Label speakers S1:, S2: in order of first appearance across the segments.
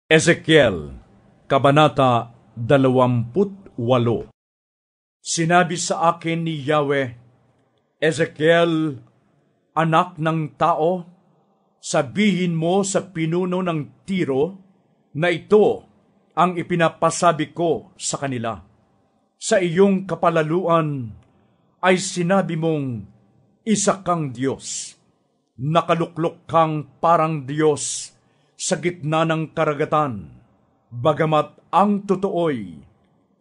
S1: Ezekiel, Kabanata 28. Sinabi sa akin ni Yahweh, Ezekiel, anak ng tao, sabihin mo sa pinuno ng Tiro na ito ang ipinapasabi ko sa kanila. Sa iyong kapalaluan ay sinabi mong isa kang Diyos. Nakaluklok kang parang Diyos sa gitna ng karagatan, bagamat ang totoo'y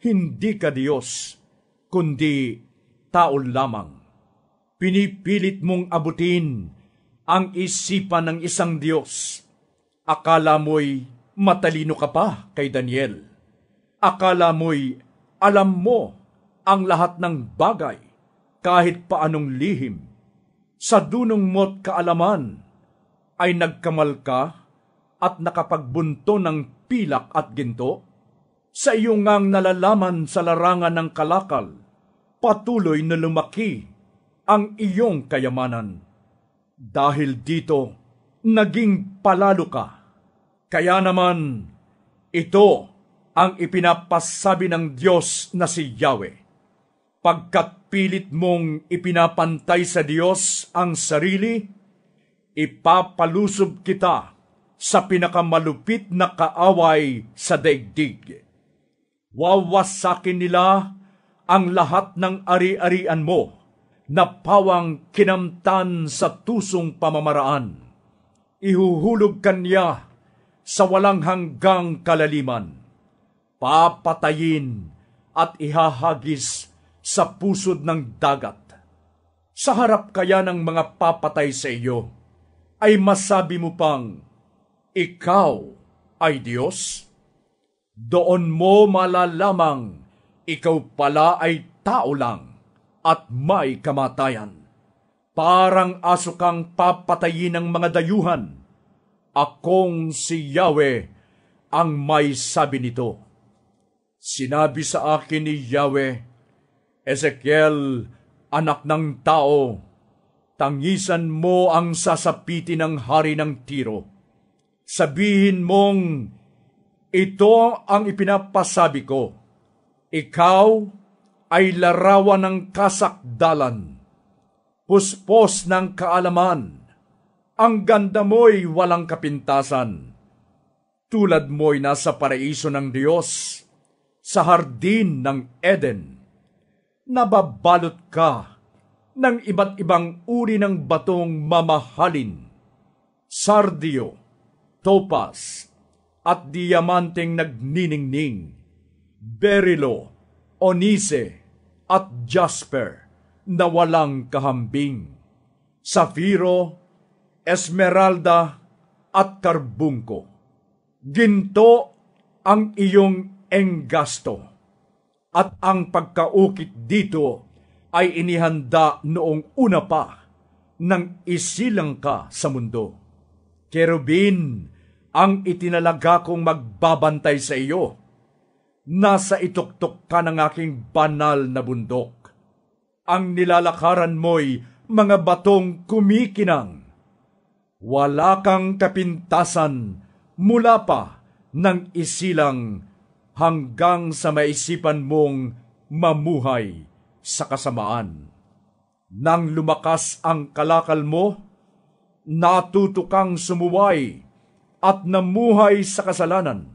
S1: hindi ka Diyos, kundi tao lamang. Pinipilit mong abutin ang isipan ng isang Diyos. Akala mo'y matalino ka pa kay Daniel. Akala mo'y alam mo ang lahat ng bagay, kahit paanong lihim. Sa dunong mo't kaalaman ay nagkamal ka at nakapagbunto ng pilak at ginto? Sa iyo ngang nalalaman sa larangan ng kalakal, patuloy na lumaki ang iyong kayamanan. Dahil dito, naging palalo ka. Kaya naman, ito ang ipinapasabi ng Diyos na si Yahweh. Pagkat pilit mong ipinapantay sa Diyos ang sarili, ipapalusob kita sa pinakamalupit na kaaway sa daigdig. Wawasakin nila ang lahat ng ari-arian mo na pawang kinamtan sa tusong pamamaraan. Ihuhulog kanya sa walang hanggang kalaliman. Papatayin at ihahagis sa pusod ng dagat. Sa harap kaya ng mga papatay sa iyo, ay masabi mo pang, ikaw ay Diyos? Doon mo malalamang ikaw pala ay tao lang at may kamatayan. Parang aso kang papatayin ng mga dayuhan. Akong si Yahweh ang may sabi nito. Sinabi sa akin ni Yahweh, Ezekiel, anak ng tao, tangisan mo ang sasapitin ng hari ng Tiro. Sabihin mong, ito ang ipinapasabi ko. Ikaw ay larawan ng kasakdalan, puspos ng kaalaman. Ang ganda mo'y walang kapintasan. Tulad mo'y nasa paraiso ng Diyos, sa hardin ng Eden. Nababalot ka ng iba't ibang uri ng batong mamahalin, sardio, topaz, at diamanteng nagniningning, berilo, onise, at jasper na walang kahambing, safiro, esmeralda, at karbungko. Ginto ang iyong enggasto, at ang pagkaukit dito ay inihanda noong una pa nang isilang ka sa mundo. Kerubin ang itinalaga kong magbabantay sa iyo. Nasa ituktok ka ng aking banal na bundok. Ang nilalakaran mo'y mga batong kumikinang. Wala kang kapintasan mula pa ng isilang hanggang sa maisipan mong mamuhay sa kasamaan. Nang lumakas ang kalakal mo, natuto kang sumuway at namuhay sa kasalanan.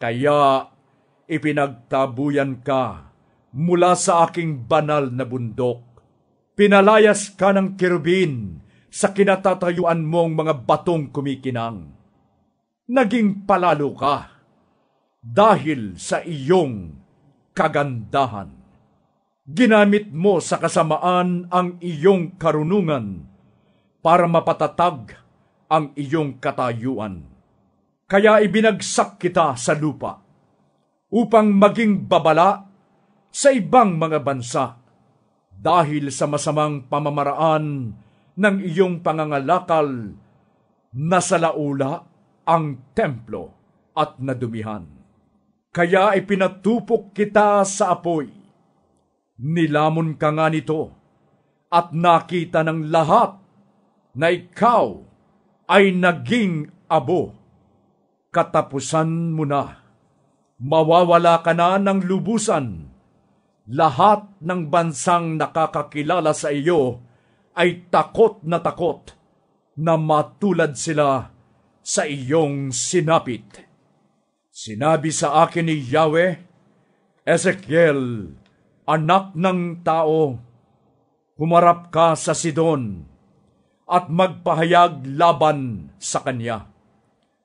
S1: Kaya ipinagtabuyan ka mula sa aking banal na bundok. Pinalayas ka ng kerubin sa kinatatayuan mong mga batong kumikinang. Naging palalo ka dahil sa iyong kagandahan. Ginamit mo sa kasamaan ang iyong karunungan para mapatatag ang iyong katayuan. Kaya ibinagsak kita sa lupa upang maging babala sa ibang mga bansa dahil sa masamang pamamaraan ng iyong pangangalakal na salaula ang templo at nadumihan. Kaya ipinatupok kita sa apoy. Nilamon ka nga nito at nakita ng lahat na ikaw ay naging abo. katapusan mo na. Mawawala ka na ng lubusan. Lahat ng bansang nakakakilala sa iyo ay takot na matulad sila sa iyong sinapit. Sinabi sa akin ni Yahweh, Ezekiel, anak ng tao, humarap ka sa Sidon at magpahayag laban sa kanya.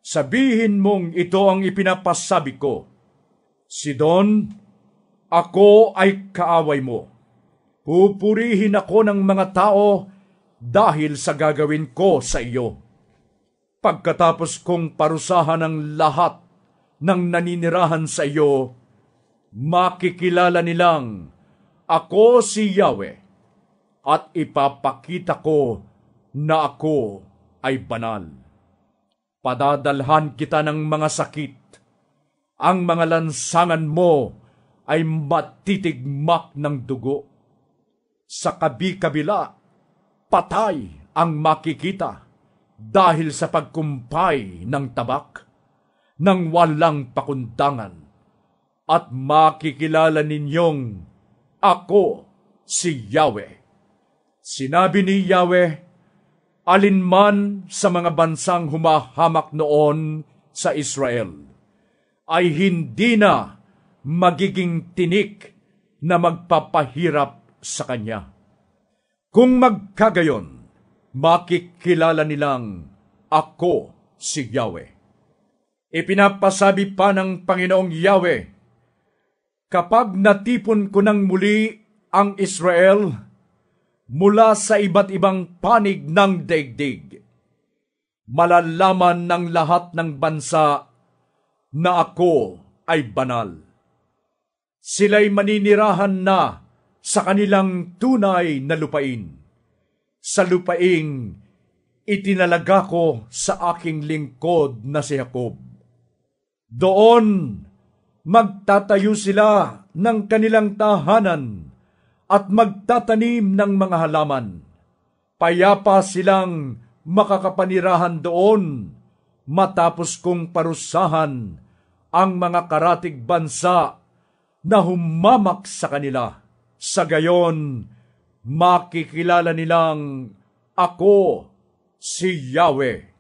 S1: Sabihin mong ito ang ipinapasabi ko, Sidon, ako ay kaaway mo. Pupurihin ako ng mga tao dahil sa gagawin ko sa iyo. Pagkatapos kong parusahan ang lahat ng naninirahan sa iyo, makikilala nilang ako si Yahweh at ipapakita ko na ako ay banal. Padadalhan kita ng mga sakit. Ang mga lansangan mo ay matitigmak ng dugo. Sa kabi-kabila, patay ang makikita dahil sa pagkumpay ng tabak, ng walang pakundangan, at makikilala ninyong ako si Yahweh. Sinabi ni Yahweh, alinman sa mga bansang humahamak noon sa Israel ay hindi na magiging tinik na magpapahirap sa kanya. Kung magkagayon, makikilala nilang ako si Yahweh. Ipinapasabi pa ng Panginoong Yahweh, kapag natipon ko ng muli ang Israel mula sa iba't ibang panig ng daigdig, malalaman ng lahat ng bansa na ako ay banal. Sila'y maninirahan na sa kanilang tunay na lupain, sa lupaing itinalaga ko sa aking lingkod na si Jacob. Doon magtatayo sila ng kanilang tahanan at magtatanim ng mga halaman. Payapa silang makakapanirahan doon matapos kong parusahan ang mga karatig bansa na humamak sa kanila. Sa gayon, makikilala nilang ako si Yahweh.